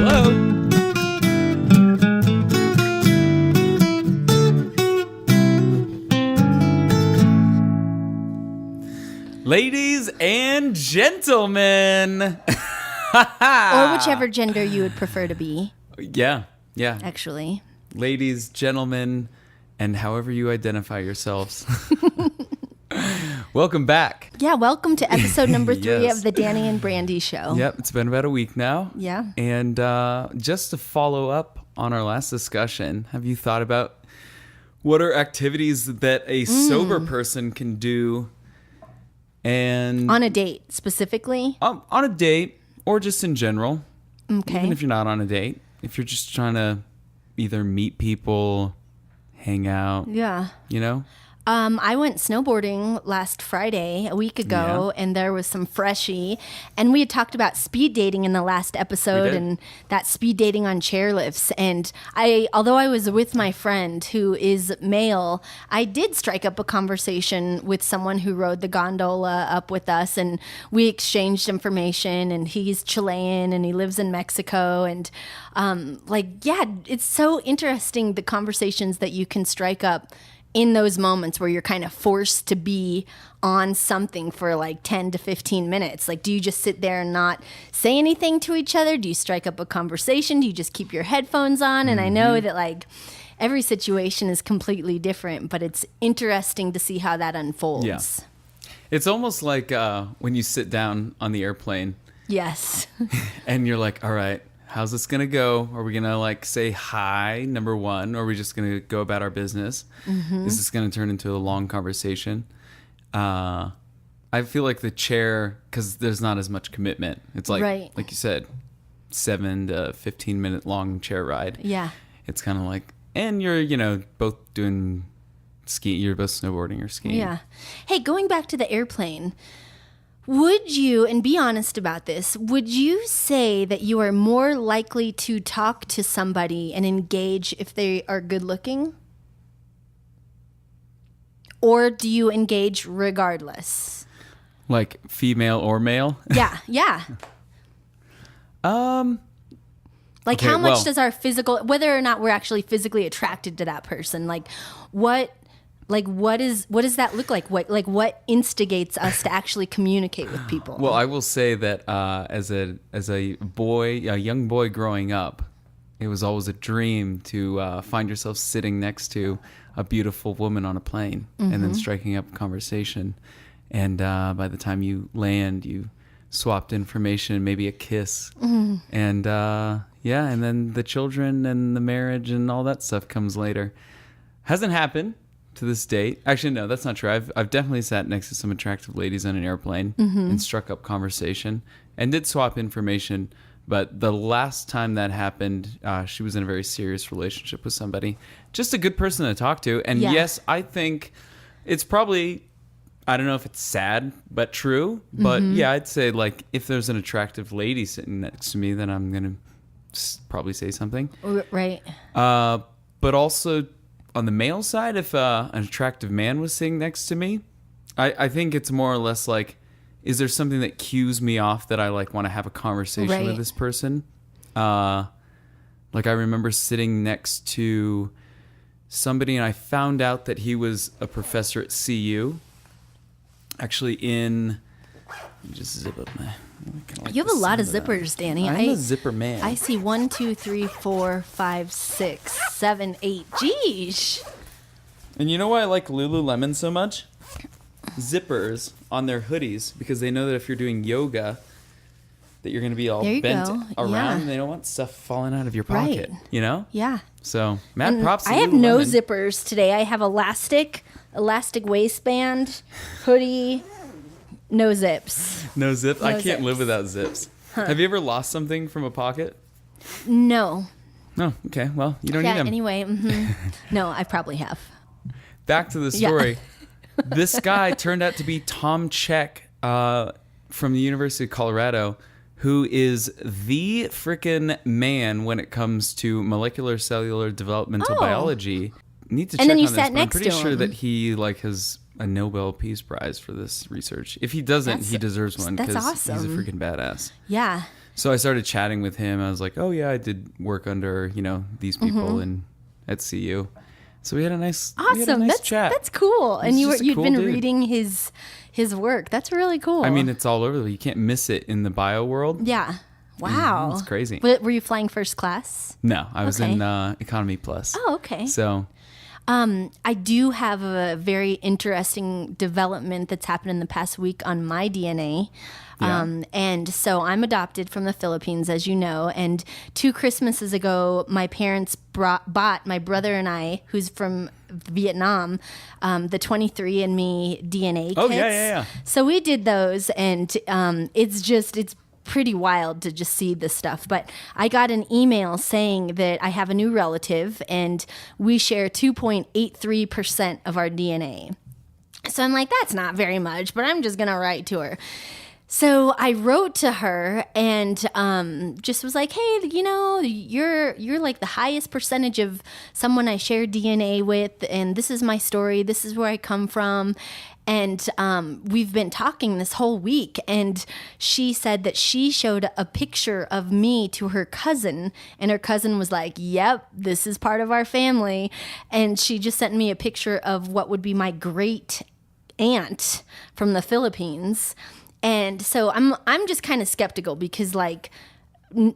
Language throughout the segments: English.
Hello? Ladies and gentlemen. Or whichever gender you would prefer to be. Yeah. Actually. Ladies, gentlemen, and however you identify yourselves. Welcome back. Yeah, welcome to episode number 3 Yes. of the Danny and Brandi Show. Yep, it's been about a week now. Yeah. And just to follow up on our last discussion, have you thought about what are activities that a sober person can do and On a date, specifically? on a date or just in general? Okay. Even if you're not on a date, if you're just trying to either meet people, hang out, Yeah. you know? I went snowboarding last Friday, a week ago, and there was some freshie. And we had talked about speed dating in the last episode and that speed dating on chairlifts. And although I was with my friend who is male, I did strike up a conversation with someone who rode the gondola up with us. And we exchanged information. And he's Chilean and he lives in Mexico. And it's so interesting, the conversations that you can strike up in those moments where you're kind of forced to be on something for like 10 to 15 minutes. Like, do you just sit there and not say anything to each other? Do you strike up a conversation? Do you just keep your headphones on? And I know that like every situation is completely different, but it's interesting to see how that unfolds. Yeah. It's almost like when you sit down on the airplane. Yes. And you're like, all right, how's this going to go? Are we going to like say hi, number one? Or are we just going to go about our business? Is this going to turn into a long conversation? I feel like the chair, because there's not as much commitment. It's like, like you said, 7 to 15 minute long chair ride. Yeah. It's kind of like, and you're, both doing skiing. You're both snowboarding or skiing. Yeah. Hey, going back to the airplane, would you, and be honest about this, would you say that you are more likely to talk to somebody and engage if they are good looking? Or do you engage regardless? Like female or male? Yeah. Like, Okay, how much well, does our physical, whether or not we're actually physically attracted to that person, what does that look like? What instigates us to actually communicate with people? Well, I will say that as a young boy growing up, it was always a dream to find yourself sitting next to a beautiful woman on a plane and then striking up a conversation. And by the time you land, you swapped information, maybe a kiss, and and then the children and the marriage and all that stuff comes later. Hasn't happened to this date. Actually, no, that's not true. I've definitely sat next to some attractive ladies on an airplane and struck up conversation and did swap information. But the last time that happened, she was in a very serious relationship with somebody. Just a good person to talk to. And yes, I think it's probably, I don't know if it's sad, but true. But yeah, I'd say like if there's an attractive lady sitting next to me, then I'm going to probably say something. Right. But also, on the male side, if an attractive man was sitting next to me, I think it's more or less like, is there something that cues me off that I like want to have a conversation with this person? Like I remember sitting next to somebody and I found out that he was a professor at CU. Actually just zip up my... You have a lot of zippers, Danny. I'm a zipper man. I see 1, 2, 3, 4, 5, 6, 7, 8. Geesh. And you know why I like Lululemon so much? Zippers on their hoodies, because they know that if you're doing yoga, that you're going to be all bent around. Yeah. And they don't want stuff falling out of your pocket, you know? Yeah. So, mad props to I have no Lululemon. zippers today. I have elastic waistband, hoodie, no zips. No zip? I can't zips. live without zips. Have you ever lost something from a pocket? No. No. Okay. Well, you don't need them. Anyway. No, I probably have. Back to the story. This guy turned out to be Tom Cech from the University of Colorado, who is the frickin' man when it comes to molecular cellular developmental biology. Need to check on this, but I'm pretty sure that he has a Nobel Peace Prize for this research. If he doesn't, he deserves one because awesome. he's a freaking badass. Yeah. So I started chatting with him. I was like, oh yeah, I did work under, these people at CU. So we had a nice, chat. That's cool. And He's just a you'd cool been dude. reading his work. That's really cool. I mean, it's all over. You can't miss it in the bio world. Yeah. Wow. It's crazy. Were you flying first class? No, I was Okay. in Economy Plus. Oh, okay. So I do have a very interesting development that's happened in the past week on my DNA. Yeah. And so I'm adopted from the Philippines, as you know. And 2 Christmases ago, my parents bought my brother and I, who's from Vietnam, the 23andMe DNA kits. Oh, yeah. So we did those, and it's pretty wild to just see this stuff. But I got an email saying that I have a new relative and we share 2.83% of our DNA. So I'm like, that's not very much, but I'm just going to write to her. So I wrote to her and just was like, hey, you're like the highest percentage of someone I share DNA with, and this is my story. This is where I come from. And we've been talking this whole week, and she said that she showed a picture of me to her cousin, and her cousin was like, yep, this is part of our family. And she just sent me a picture of what would be my great aunt from the Philippines. And so I'm just kind of skeptical because, like,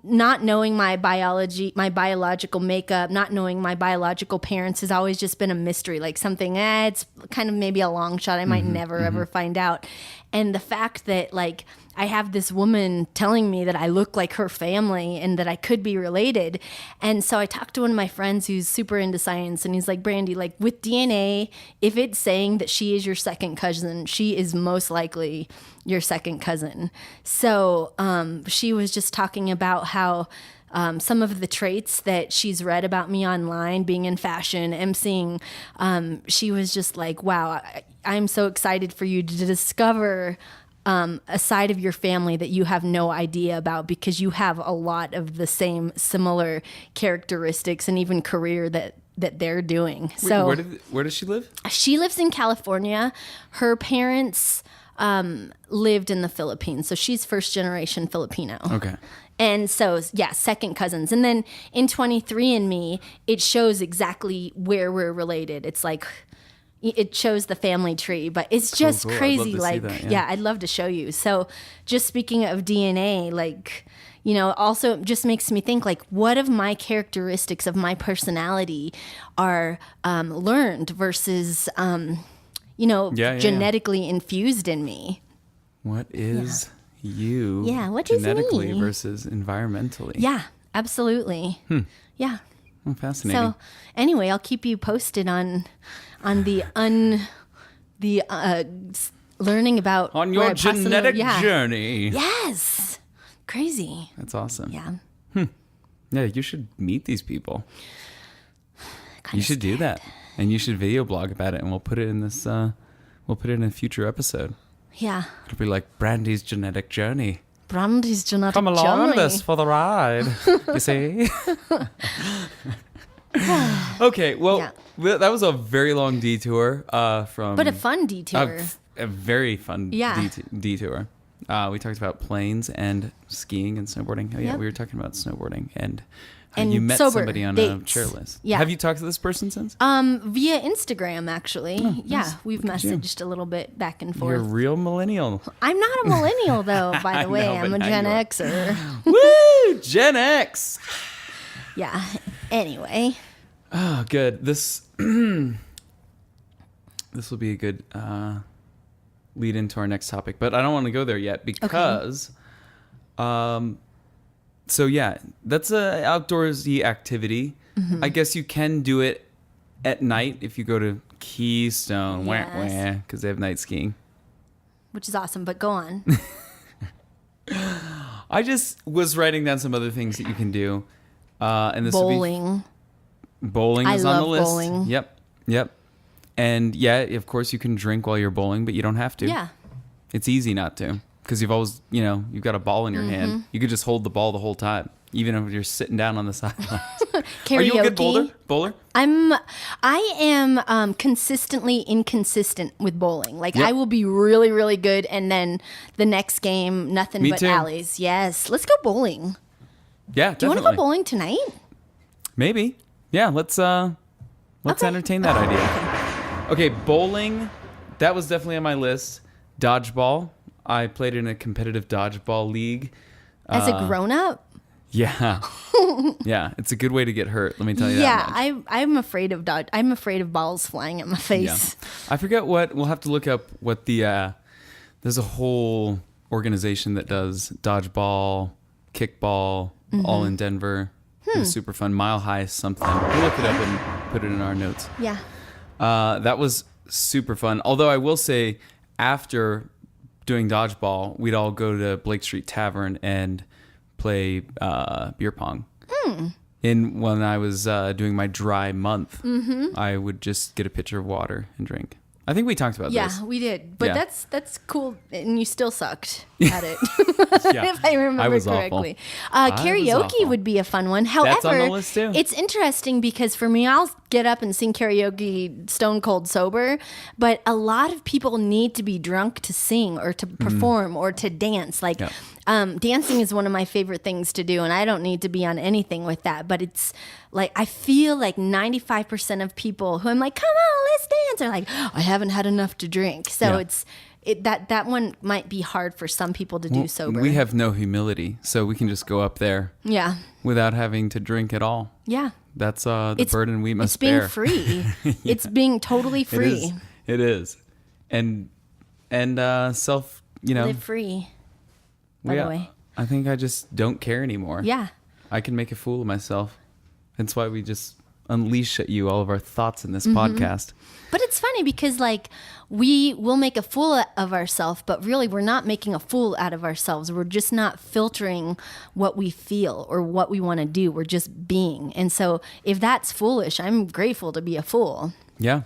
not knowing my biological makeup, not knowing my biological parents has always just been a mystery, like something, it's kind of maybe a long shot. I might never ever find out. And the fact that, like, I have this woman telling me that I look like her family and that I could be related. And so I talked to one of my friends who's super into science, and he's like, Brandi, like, with DNA, if it's saying that she is your second cousin, she is most likely your second cousin. So she was just talking about how some of the traits that she's read about me online, being in fashion, emceeing, she was just like, wow, I'm so excited for you to discover a side of your family that you have no idea about, because you have a lot of the same similar characteristics and even career that they're doing. Wait, So where does she live? she lives in California. Her parents lived in the Philippines. So she's first generation Filipino. Okay. And so, yeah, second cousins. And then in 23andMe, it shows exactly where we're related. It's like, it shows the family tree, but it's just cool. I'd crazy. love to see Like, that, yeah, I'd love to show you. So just speaking of DNA, like, also it just makes me think, like, what of my characteristics of my personality are learned versus, genetically infused in me. What is you what is genetically me? versus environmentally? Yeah, absolutely. Yeah. Well, fascinating. So anyway, I'll keep you posted on the learning about On where your I possibly- genetic yeah. journey. Yes. Crazy. That's awesome. Yeah. Yeah, you should meet these people. Kinda You should do scared. that. And you should video blog about it, and we'll put it in this we'll put it in a future episode. Yeah. It'll be like Brandi's genetic journey. Brandi's genetic Come along on journey. this for the ride. You see? Okay, well, that was a very long detour from... But a fun detour. A very fun Yeah. detour. We talked about planes and skiing and snowboarding. Oh, yeah, Yep. we were talking about snowboarding and And you met sober somebody on dates. a chairlist. Yeah. Have you talked to this person since? Via Instagram, actually. Yeah, nice. we've Look at you. messaged a little bit back and You're a forth. real millennial. I'm not a millennial, though, by I the way. know, I'm but a now Gen you are. Xer. Woo! Gen X! Yeah. Anyway. Oh, good. This will be a good lead into our next topic, but I don't want to go there yet because, so yeah, that's a outdoorsy activity. Mm-hmm. I guess you can do it at night if you go to Keystone, Yes. because they have night skiing. Which is awesome, but go on. I just was writing down some other things that you can do, and this would be Bowling. bowling I is on the love list. bowling. Yep. And yeah, of course you can drink while you're bowling, but you don't have to. Yeah. It's easy not to because you've always, you've got a ball in your hand. You could just hold the ball the whole time, even if you're sitting down on the sidelines. Karaoke. Are you a good bowler? I am consistently inconsistent with bowling. Like I will be really, really good, and then the next game, nothing Me but too. alleys. Yes, let's go bowling. Yeah, Do you want to go bowling tonight? Maybe. Yeah, let's entertain that idea. Okay, bowling, that was definitely on my list. Dodgeball. I played in a competitive dodgeball league. As a grown-up? Yeah. Yeah, it's a good way to get hurt, let me tell you that much. Yeah, I'm afraid of I'm afraid of balls flying at my face. Yeah. I forget we'll have to look up what there's a whole organization that does dodgeball, kickball, all in Denver. It was super fun. Mile High something. We'll look it up and put it in our notes. Yeah. That was super fun. Although I will say, after doing dodgeball, we'd all go to Blake Street Tavern and play beer pong. And when I was doing my dry month, I would just get a pitcher of water and drink. I think we talked about this. Yeah, we did. But that's cool. And you still sucked at it. Yeah. If I remember correctly. Karaoke would be a fun one. However, that's on the list too. It's interesting because for me, I'll get up and sing karaoke stone cold sober. But a lot of people need to be drunk to sing or to perform or to dance. Like, dancing is one of my favorite things to do, and I don't need to be on anything with that. But it's like, I feel like 95% of people who I'm like, come on, let's dance, are like, I haven't had enough to drink. So that one might be hard for some people to do sober. We have no humility, so we can just go up there without having to drink at all. Yeah. That's the burden we must being bear. Free. It's being totally free. It is. And self, live free. By the way. I think I just don't care anymore. Yeah. I can make a fool of myself. That's why we just unleash at you all of our thoughts in this podcast. But it's funny because we will make a fool of ourselves, but really we're not making a fool out of ourselves. We're just not filtering what we feel or what we want to do. We're just being. And so if that's foolish, I'm grateful to be a fool. Yeah.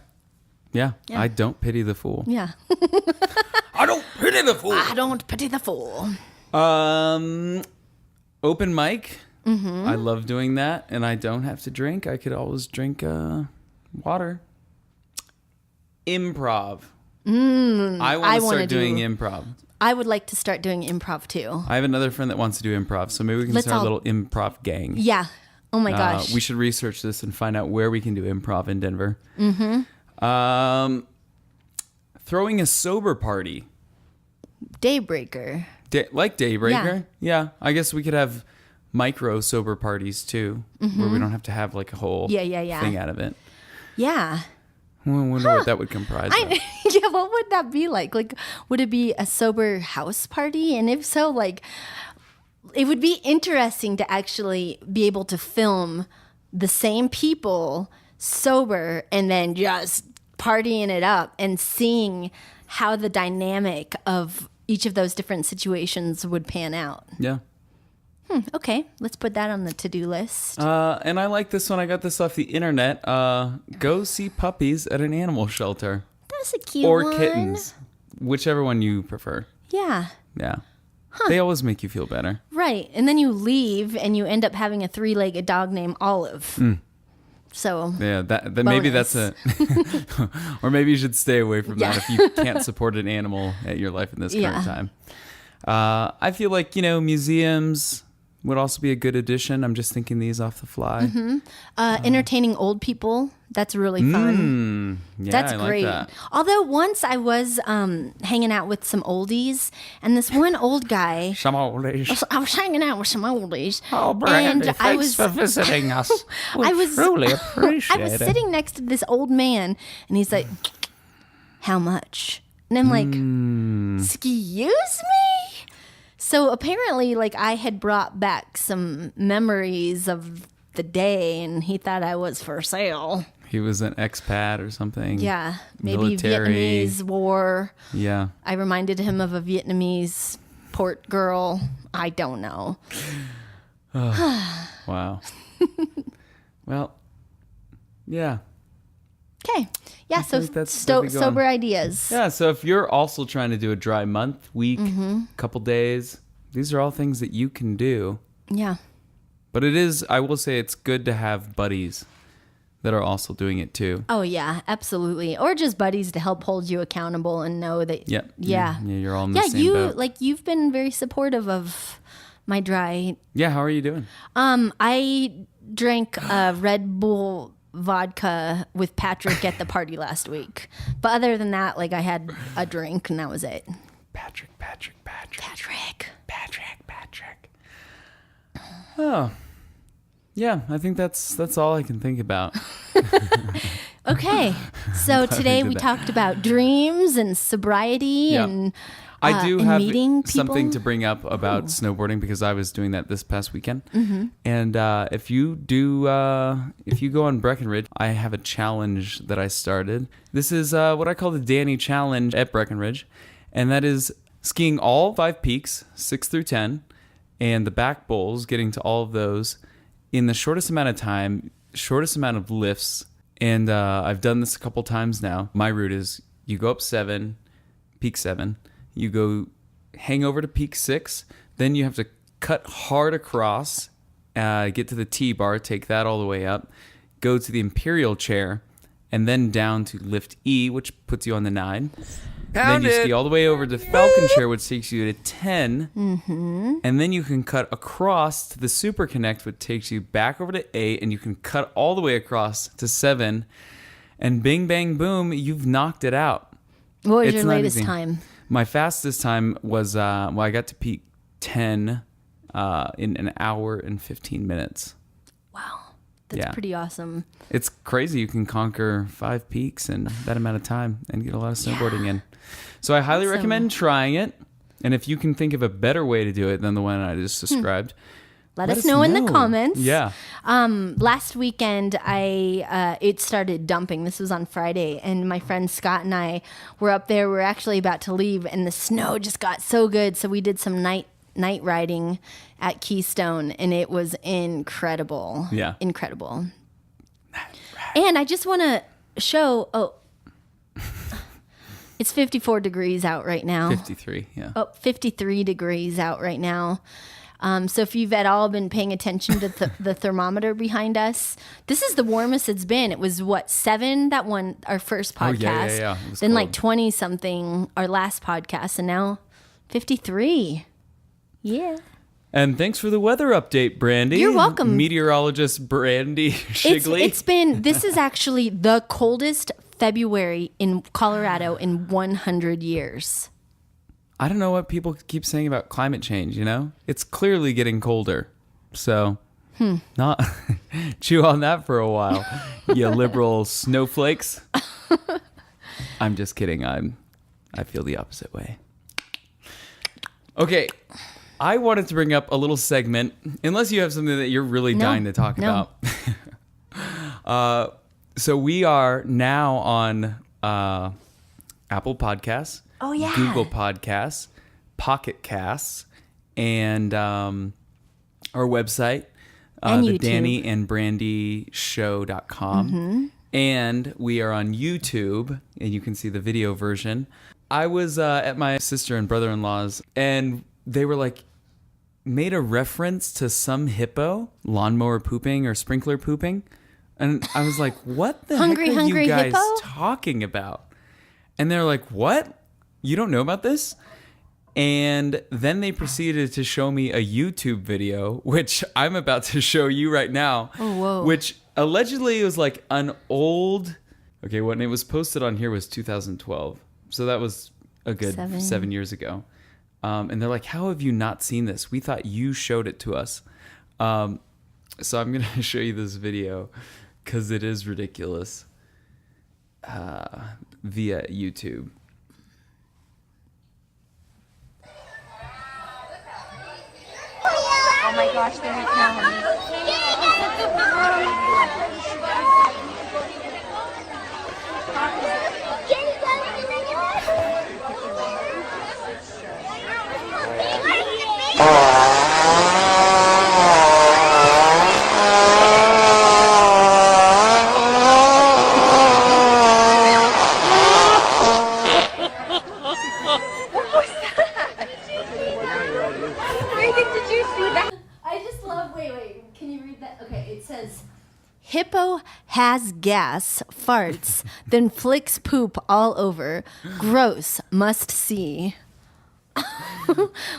I don't pity the fool. Yeah. I don't pity the fool. I don't pity the fool. Open mic. I love doing that, and I don't have to drink. I could always drink water. Improv. I want to start doing improv. I would like to start doing improv too. I have another friend that wants to do improv, so maybe we can start a little improv gang. Yeah. Oh my gosh. We should research this and find out where we can do improv in Denver. Throwing a sober party. Daybreaker. Like Daybreaker? Yeah. I guess we could have micro sober parties too, where we don't have to have like a whole thing out of it. Yeah. I wonder what that would comprise of. Yeah, what would that be like? Like, would it be a sober house party? And if so, it would be interesting to actually be able to film the same people sober and then just partying it up and seeing how the dynamic of each of those different situations would pan out. Yeah. Okay, let's put that on the to-do list. And I like this one. I got this off the internet. Go see puppies at an animal shelter. That's a cute one. Or kittens. Whichever one you prefer. Yeah. Yeah. They always make you feel better. Right. And then you leave and you end up having a 3-legged dog named Olive. So yeah, that maybe that's or maybe you should stay away from that if you can't support an animal at your life in this current time. I feel like, museums would also be a good addition. I'm just thinking these off the fly. Entertaining old people. That's really fun. Yeah, that's I great. Like that. Although once I was hanging out with some oldies, and this one old guy. Some oldies. I was hanging out with some oldies. Oh, Brandi, thanks for visiting us. We truly appreciate it. I was sitting next to this old man, and he's like, "How much?" And I'm like, "Excuse me?" So apparently, I had brought back some memories of the day, and he thought I was for sale. He was an expat or something. Yeah, maybe military. Vietnamese war. Yeah. I reminded him of a Vietnamese port girl. I don't know. Wow. Well, yeah. Okay. Yeah, so think that's where we go. sober ideas. Yeah, so if you're also trying to do a dry month, week, couple days, these are all things that you can do. Yeah. But I will say it's good to have buddies that are also doing it too. Oh, yeah, absolutely. Or just buddies to help hold you accountable and know that, Yeah. yeah. You're all in the same boat. You've been very supportive of my dry. Yeah, how are you doing? I drank Red Bull vodka with Patrick at the party last week. But other than that, like, I had a drink and that was it. Patrick. Oh. Yeah, I think that's all I can think about. Okay. So today we talked about dreams and sobriety and I do and have meeting something people. to bring up about snowboarding because I was doing that this past weekend. And if you go on Breckenridge, I have a challenge that I started. This is what I call the Danny Challenge at Breckenridge. And that is skiing all 5 peaks, 6 through 10, and the back bowls, getting to all of those in the shortest amount of time, shortest amount of lifts. And I've done this a couple times now. My route is you go up 7, peak 7, you go hang over to peak 6, then you have to cut hard across, get to the T-bar, take that all the way up, go to the Imperial chair, and then down to lift E, which puts you on the 9. Then you ski all the way over to Falcon chair, which takes you to 10. And then you can cut across to the Super Connect, which takes you back over to 8. And you can cut all the way across to 7. And bing, bang, boom, you've knocked it out. What was It's your not latest easy. time? My fastest time was, I got to peak 10 in an hour and 15 minutes. Wow. That's pretty awesome. It's crazy. You can conquer 5 peaks in that amount of time and get a lot of snowboarding in. So I highly recommend trying it. And if you can think of a better way to do it than the one I just described, let us know in the comments. Yeah. Last weekend, it started dumping. This was on Friday, and my friend Scott and I were up there. We were actually about to leave, and the snow just got so good. So we did some night riding at Keystone, and it was incredible. Yeah. Incredible. And I just want to show, it's 54 degrees out right now. 53, yeah. 53 degrees out right now. So if you've at all been paying attention to the thermometer behind us, this is the warmest it's been. It was 7, our first podcast. Yeah. It was then cold. like 20 something, our last podcast, and now 53. Yeah. And thanks for the weather update, Brandi. You're welcome. Meteorologist Brandi Shigley. This is actually the coldest February in Colorado in 100 years. I don't know what people keep saying about climate change, you know? It's clearly getting colder. So, not chew on that for a while, you liberal snowflakes. I'm just kidding. I feel the opposite way. Okay. I wanted to bring up a little segment, unless you have something that you're really dying to talk about. So we are now on Apple Podcasts, Google Podcasts, Pocket Casts, and our website, and the YouTube. Danny and Brandi Show.com. And we are on YouTube, and you can see the video version. I was at my sister and brother-in-law's, and they were like, made a reference to some hippo, lawnmower pooping or sprinkler pooping. And I was like, what the heck are you guys hippo? talking about? And they're like, what? You don't know about this? And then they proceeded to show me a YouTube video, which I'm about to show you right now. Oh, whoa. Which allegedly was like an old... Okay, when it was posted on here was 2012. So that was a good 7 years ago. And they're like, how have you not seen this? We thought you showed it to us. So I'm going to show you this video because it is ridiculous via YouTube. Oh my gosh, they're Okay, it says, hippo has gas, farts, then flicks poop all over. Gross, must see.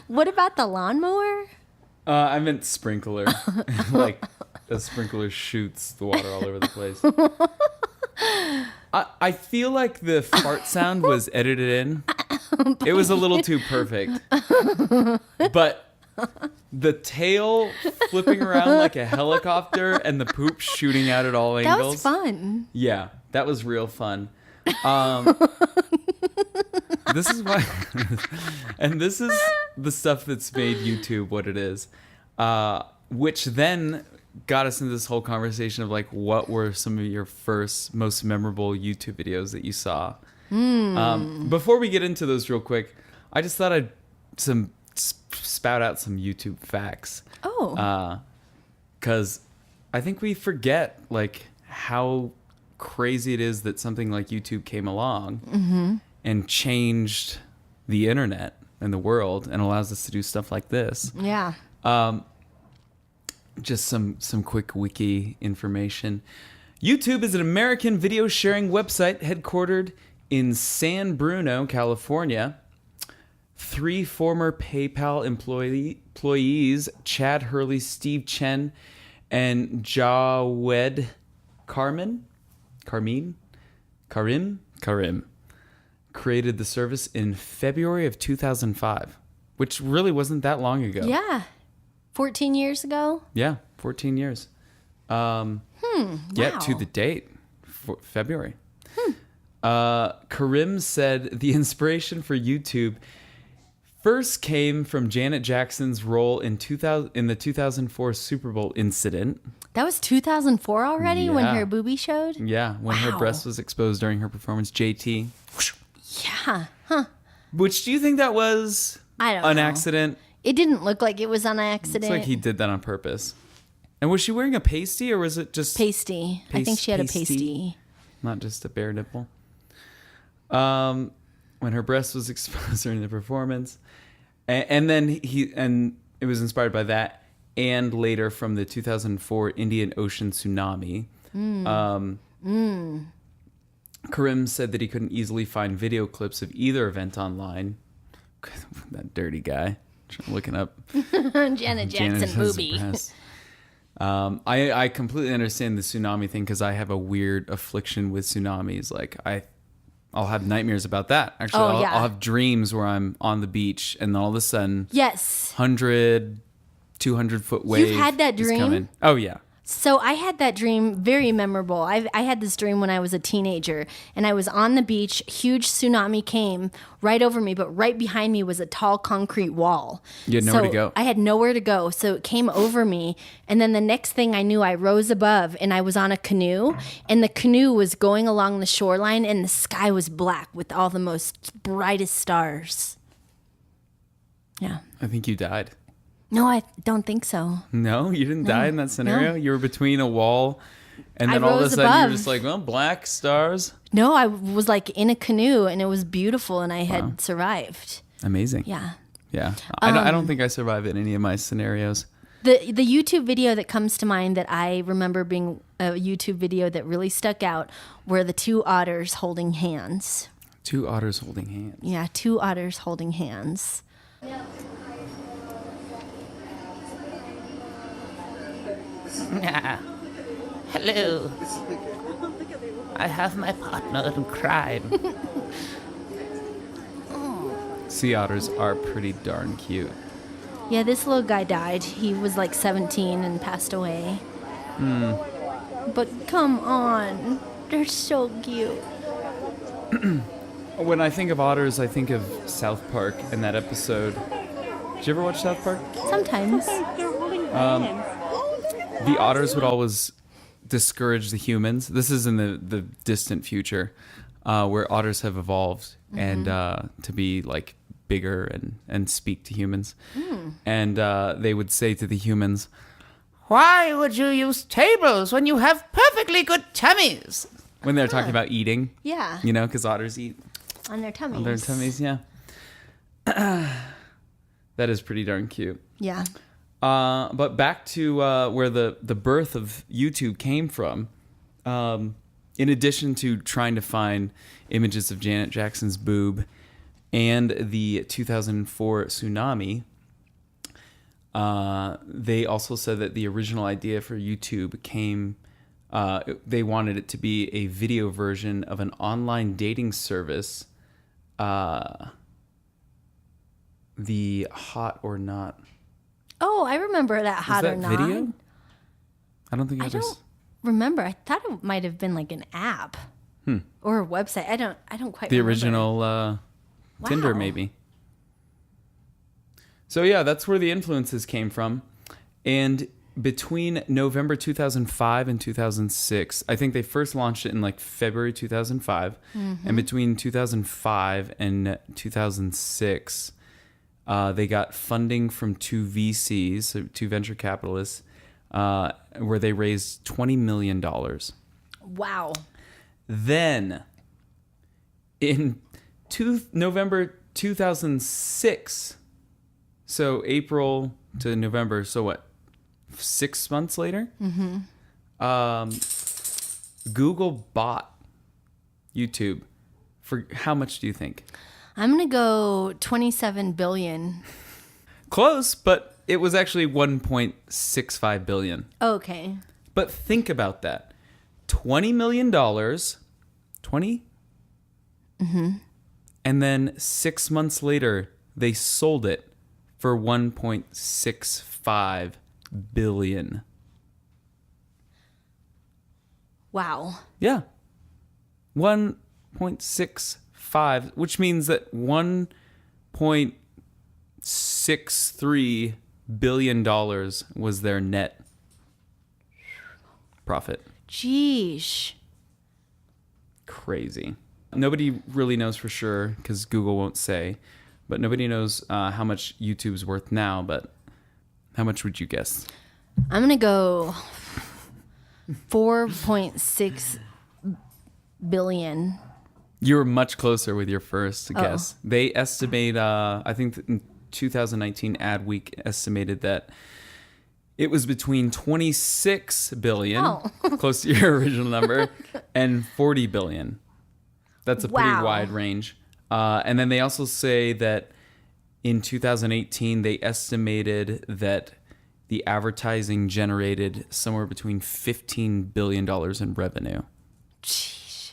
What about the lawnmower? I meant sprinkler. Like, a sprinkler shoots the water all over the place. I feel like the fart sound was edited in. It was a little too perfect. But the tail flipping around like a helicopter and the poop shooting out at all angles. That was fun. Yeah, that was real fun. This is why, and this is the stuff that's made YouTube what it is, which then got us into this whole conversation of like, what were some of your first, most memorable YouTube videos that you saw? Before we get into those real quick, I just thought I'd spout out some YouTube facts. Oh. Because I think we forget like how crazy it is that something like YouTube came along and changed the internet and the world and allows us to do stuff like this. Yeah. Just some quick wiki information. YouTube is an American video sharing website headquartered in San Bruno, California. 3 former PayPal employees, Chad Hurley, Steve Chen, and Jawed Karim, created the service in February of 2005, which really wasn't that long ago. Yeah. 14 years ago? Yeah, 14 years. Yeah, wow. to the date, February. Karim said the inspiration for YouTube first came from Janet Jackson's role in the 2004 Super Bowl incident. That was 2004 already when Yeah. her boobie showed? Yeah, when her breast was exposed during her performance, JT. Yeah. Huh. Which, do you think that was I don't an know. accident? It didn't look like it was on accident. It's like he did that on purpose. And was she wearing a pasty or was it just... Pasty. I think she had a pasty. Not just a bare nipple. When her breast was exposed during the performance. And then it was inspired by that. And later from the 2004 Indian Ocean tsunami. Karim said that he couldn't easily find video clips of either event online. That dirty guy. Looking up Janet Jackson boobie. I completely understand the tsunami thing because I have a weird affliction with tsunamis. Like I'll have nightmares about that. Actually, I'll have dreams where I'm on the beach and then all of a sudden, yes, 100, 200-foot wave. You've had that is dream? coming. Oh yeah. So I had that dream, very memorable. I had this dream when I was a teenager, and I was on the beach. Huge tsunami came right over me, but right behind me was a tall concrete wall. You had nowhere to go. I had nowhere to go, so it came over me. And then the next thing I knew, I rose above, and I was on a canoe, and the canoe was going along the shoreline, and the sky was black with all the most brightest stars. Yeah. I think you died. No, I don't think so. No, you didn't die in that scenario? No. You were between a wall and then I all of a rose sudden above. you're just like, well, black stars. No, I was like in a canoe and it was beautiful and I had survived. Amazing. Yeah. Yeah. I don't think I survived in any of my scenarios. The YouTube video that comes to mind that I remember being a YouTube video that really stuck out were the 2 otters holding hands. 2 otters holding hands. Yeah, 2 otters holding hands. Hello. I have my partner in crime. Sea otters are pretty darn cute. Yeah, this little guy died. He was like 17 and passed away. But come on. They're so cute. When I think of otters, I think of South Park and that episode. Did you ever watch South Park? Sometimes. The otters would always discourage the humans. This is in the distant future, where otters have evolved and to be like bigger and speak to humans. And they would say to the humans, Why would you use tables when you have perfectly good tummies? when they're talking about eating, Yeah. you know, because otters eat On their tummies. on their tummies, yeah. That is pretty darn cute. Yeah. But back to where the birth of YouTube came from. In addition to trying to find images of Janet Jackson's boob and the 2004 tsunami, they also said that the original idea for YouTube came... they wanted it to be a video version of an online dating service, the Hot or Not. Oh, I remember that Hot or Not. Video? I don't think I don't remember. I thought it might have been like an app or a website. I don't quite the remember. Original Tinder, maybe. So yeah, that's where the influences came from. And between November 2005 and 2006, I think they first launched it in like February 2005. And between 2005 and 2006, they got funding from two VCs, so two venture capitalists, where they raised $20 million. Wow. Then, in November 2006, so April to November, so what, 6 months later? Google bought YouTube for how much do you think? I'm going to go 27 billion. Close, but it was actually 1.65 billion. Okay. But think about that. $20 million. 20? And then 6 months later, they sold it for 1.65 billion. Wow. Yeah. 1.65, which means that $1.63 billion was their net profit. Jeesh. Crazy. Nobody really knows for sure because Google won't say, but nobody knows how much YouTube's worth now, but how much would you guess? I'm going to go 4.6 billion. You were much closer with your first guess. They estimate, I think in 2019 Adweek estimated that it was between 26 billion, close to your original number, and 40 billion. That's a pretty wide range. And then they also say that in 2018, they estimated that the advertising generated somewhere between $15 billion in revenue. Jeez.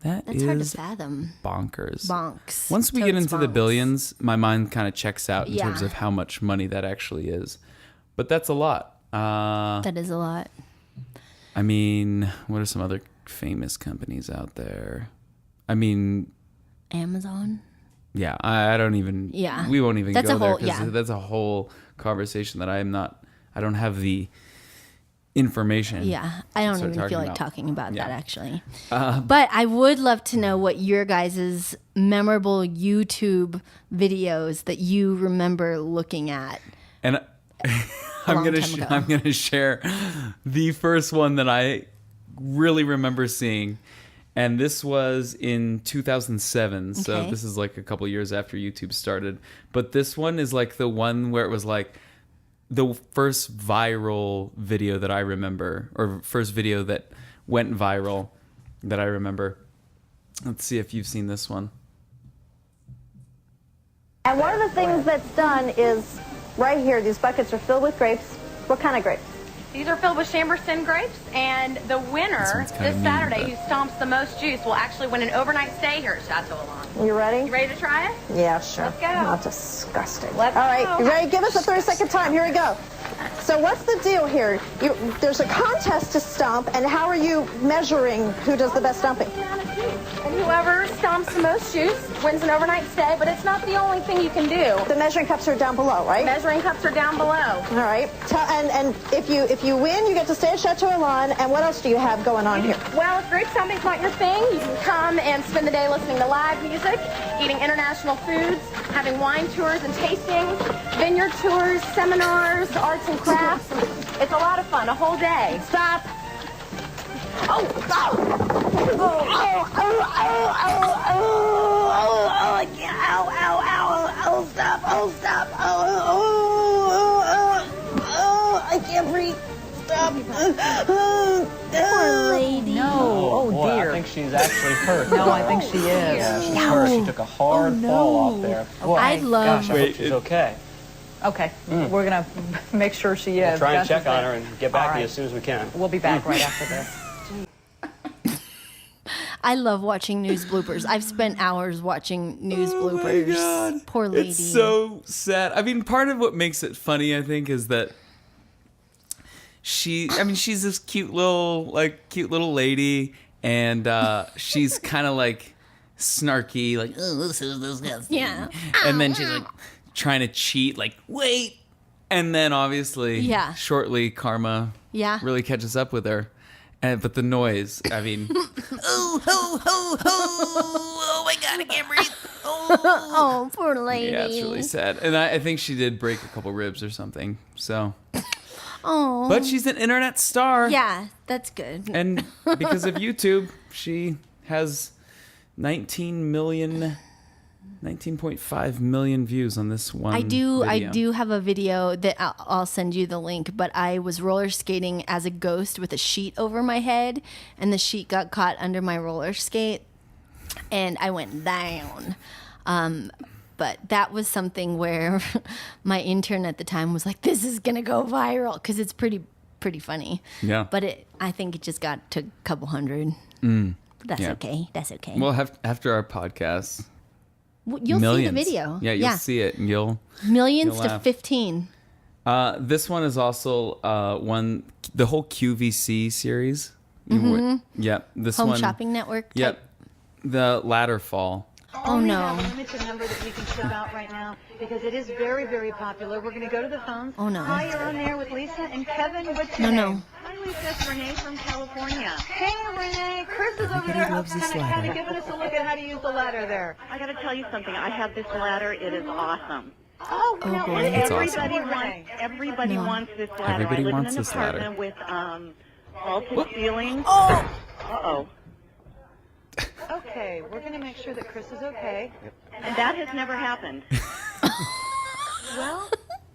That's hard to fathom. Bonkers. Bonks. Once we get Totes into the bonks. billions, my mind kind of checks out in terms Yeah. of how much money that actually is. But that's a lot. That is a lot. I mean, what are some other famous companies out there? I mean, Amazon. yeah, I don't even. Yeah. We won't even That's go a there whole- because yeah. that's a whole conversation that I don't have the information. Yeah, I don't start even feel talking like about. talking about Yeah. that actually. But I would love to know what your guys' memorable YouTube videos that you remember looking at. And long time ago. I'm gonna share the first one that I really remember seeing, and this was in 2007. So Okay. this is like a couple years after YouTube started. But this one is like the one where it was like the first viral video that I remember, or first video that went viral that I remember. Let's see if you've seen this one. And one of the things that's done is right here, these buckets are filled with grapes. What kind of grapes? These are filled with Chamberson grapes, and the winner one's kinda this mean, Saturday but- who stomps the most juice will actually win an overnight stay here at Chateau Alon. You ready? You ready to try it? Yeah, sure. Let's go. Not disgusting. Let's All right, go. you ready? Give us a 30-second time. Here we go. So what's the deal here? There's a contest to stomp, and how are you measuring who does the best stomping? And whoever stomps the most juice wins an overnight stay, but it's not the only thing you can do. The measuring cups are down below, right? Measuring cups are down below. All right. And if you win, you get to stay at Chateau Alon. And what else do you have going on here? Well, if grape stomping's not your thing, you can come and spend the day listening to live music, eating international foods, having wine tours and tastings, vineyard tours, seminars, arts and crafts. It's a lot of fun, a whole day. Stop. Oh, oh, oh, oh, oh, oh, oh, yeah, ow, ow, ow, oh, stop, oh, stop, oh, oh, oh, oh. breathe. Stop. Poor lady. No. Oh, boy, dear. I think she's actually hurt. No, I think she is. Yeah, she's hurt. She took a hard fall off there. Boy, I love. gosh, I hope she's okay. Okay. We're going to make sure she is. We'll try and That's check the on thing. her and get back All to you right. as soon as we can. We'll be back right after this. I love watching news bloopers. I've spent hours watting news bloopers. God. Poor lady. It's so sad. I mean, part of what makes it funny, I think, is that she's this cute little lady, and she's kind of like snarky, like, oh, this is disgusting. Yeah. And then she's like trying to cheat, like, wait. And then obviously, Yeah. shortly, karma Yeah. really catches up with her. But the noise, I mean, oh, ho, ho, ho, oh my God, I can't breathe. Oh, poor lady. Yeah, it's really sad. And I think she did break a couple ribs or something. So, Oh. but she's an internet star. Yeah, that's good. And because of YouTube, she has 19.5 million views on this one. I do video. have a video that I'll send you the link, but I was roller skating as a ghost with a sheet over my head, and the sheet got caught under my roller skate, and I went down. But that was something where my intern at the time was like, "This is gonna go viral," because it's pretty funny. Yeah. But I think it just got to a couple hundred. But that's Yeah. okay. That's okay. Well, after our podcast, You'll millions. see the video. Yeah, you'll see it, and you'll Millions you'll to laugh. 15. This one is also the whole QVC series. Yep. This Home one. Shopping Network. type. Yep. The ladder fall. Oh We no. have a limited number that we can ship out right now because it is very, very popular. We're going to go to the phones. Oh, no. Hi, you're on there with Lisa and Kevin. What's No, your no. name? Hi, Lisa. It's Renee from California. Hey, Renee. Chris is over there kind of giving us a look at how to use the ladder there. I got to tell you something. I have this ladder. It is awesome. Oh, now, boy. It's everybody awesome. Everybody No. wants this ladder. Everybody I live wants in an this ladder. apartment with vaulted ceilings. Uh-oh. Okay, we're going to make sure that Chris is okay. And that has never happened. Well,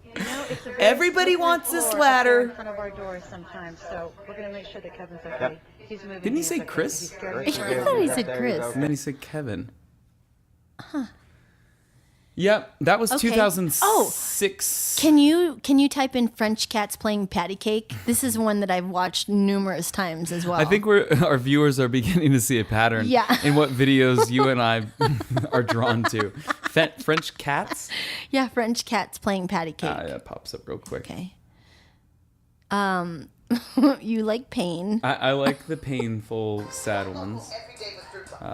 you know, it's a very Everybody slippery wants this floor ladder. up there in front of our doors sometimes, so we're going to make sure that Kevin's okay. He's moving. Didn't he hands say okay, Chris? he's scared. I thought he said Chris. And then he said Kevin. Yep, that was Okay. 2006. Can you type in French cats playing patty cake? This is one that I've watched numerous times as well. I think our viewers are beginning to see a pattern Yeah. in what videos you and I are drawn to. French cats? Yeah, French cats playing patty cake. That pops up real quick. Okay. You like pain. I like the painful, sad ones. We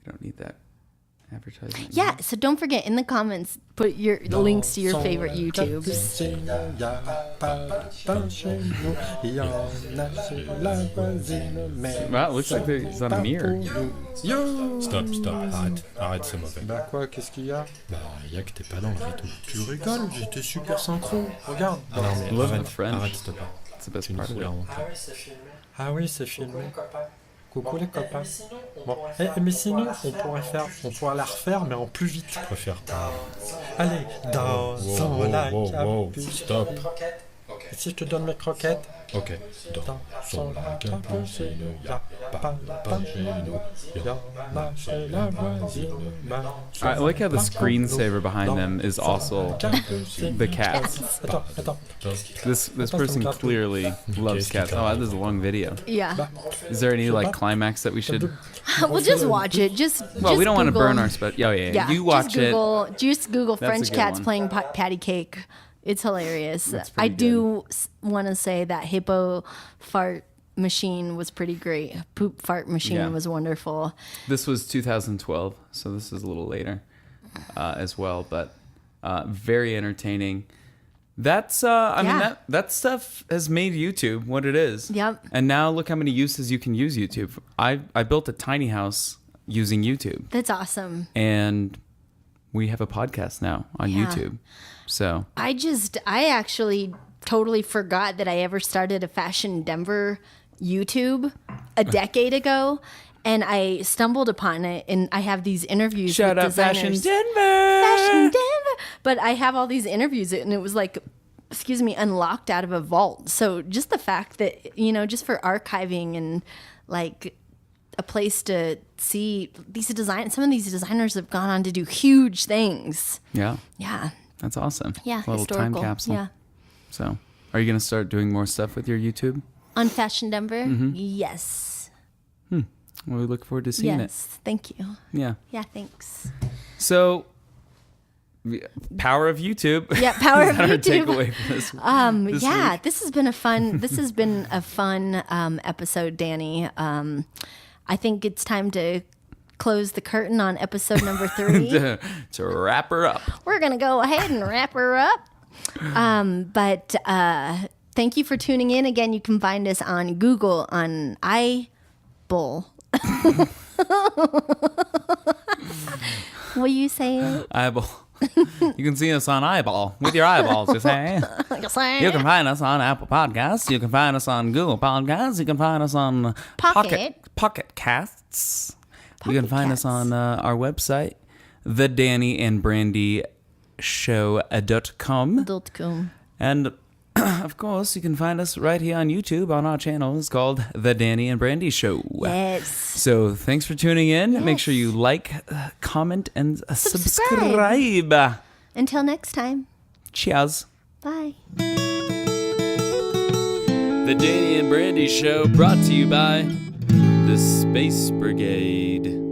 don't need that advertisement. Yeah, so don't forget in the comments put your links to your favorite YouTubes. Wow, it looks like he's on a mirror. Stop, arrête, c'est mauvais. Bah quoi, qu'est-ce qu'il y a? Bah, y a que t'es pas dans le rythme. Tu rigoles, j'étais super synchro, regarde. Ah non, mais Love in arrête, French. arrête, s'il te plaît. It's the best Tu nous part of fous la it. honte. Ah oui, c'est filmé. Coucou les copains. Bon, mais sinon, on pourrait la refaire, mais en plus vite. Je préfère pas. Allez, dans la capuche. Stop. Et si je te donne mes croquettes? Ok, dans la capuche, y a pas chez nous, y en a chez la voisine. I like how the screensaver behind them is also the cats. Attends. This person clearly loves cats. Oh, this is a long video. Yeah. Is there any like climax that we should? We'll just watch it. Well, we don't want to Google- burn our spot. Oh yeah, Yeah, you watch it. Just Google That's a French good cats one. playing patty cake. It's hilarious. That's I pretty do want to say that hippo fart machine was pretty great. Poop fart machine Yeah. was wonderful. This was 2012, so this is a little later as well, but very entertaining. That's I mean Yeah. that stuff has made YouTube what it is. Yep. And now look how many uses you can use YouTube. I built a tiny house using YouTube, That's awesome. and we have a podcast now on Yeah. YouTube. So I actually totally forgot that I ever started a Fashion Denver YouTube a decade ago. And I stumbled upon it, and I have these interviews shout with out Fashion designers. Denver. Fashion Denver. But I have all these interviews, and it was like unlocked out of a vault. So just the fact that, just for archiving and like a place to see these some of these designers have gone on to do huge things. Yeah. Yeah. That's awesome. Yeah. A little time capsule. Yeah. So are you going to start doing more stuff with your YouTube? On Fashion Denver? Mm-hmm. Yes. Well, we look forward to seeing it. Yes. Thank you. Yeah. Yeah. Thanks. So, power of YouTube. Yeah, power Is of that our YouTube. takeaway for this Yeah, week? this has been a fun episode, Danny. I think it's time to close the curtain on episode number 3. to wrap her up. We're gonna go ahead and wrap her up. But thank you for tuning in. Again, you can find us on Google, on iBull. Will you say it? Eyeball. You can see us on Eyeball with your eyeballs, you say. You can find us on Apple Podcasts. You can find us on Google Podcasts. You can find us on Pocket Casts. You can find us on our website, the Danny and Brandi Show.com. And of course, you can find us right here on YouTube on our channel. It's called The Danny and Brandi Show. Yes. So thanks for tuning in. Yes. Make sure you like, comment, and subscribe. Until next time. Cheers. Bye. The Danny and Brandi Show brought to you by the Space Brigade.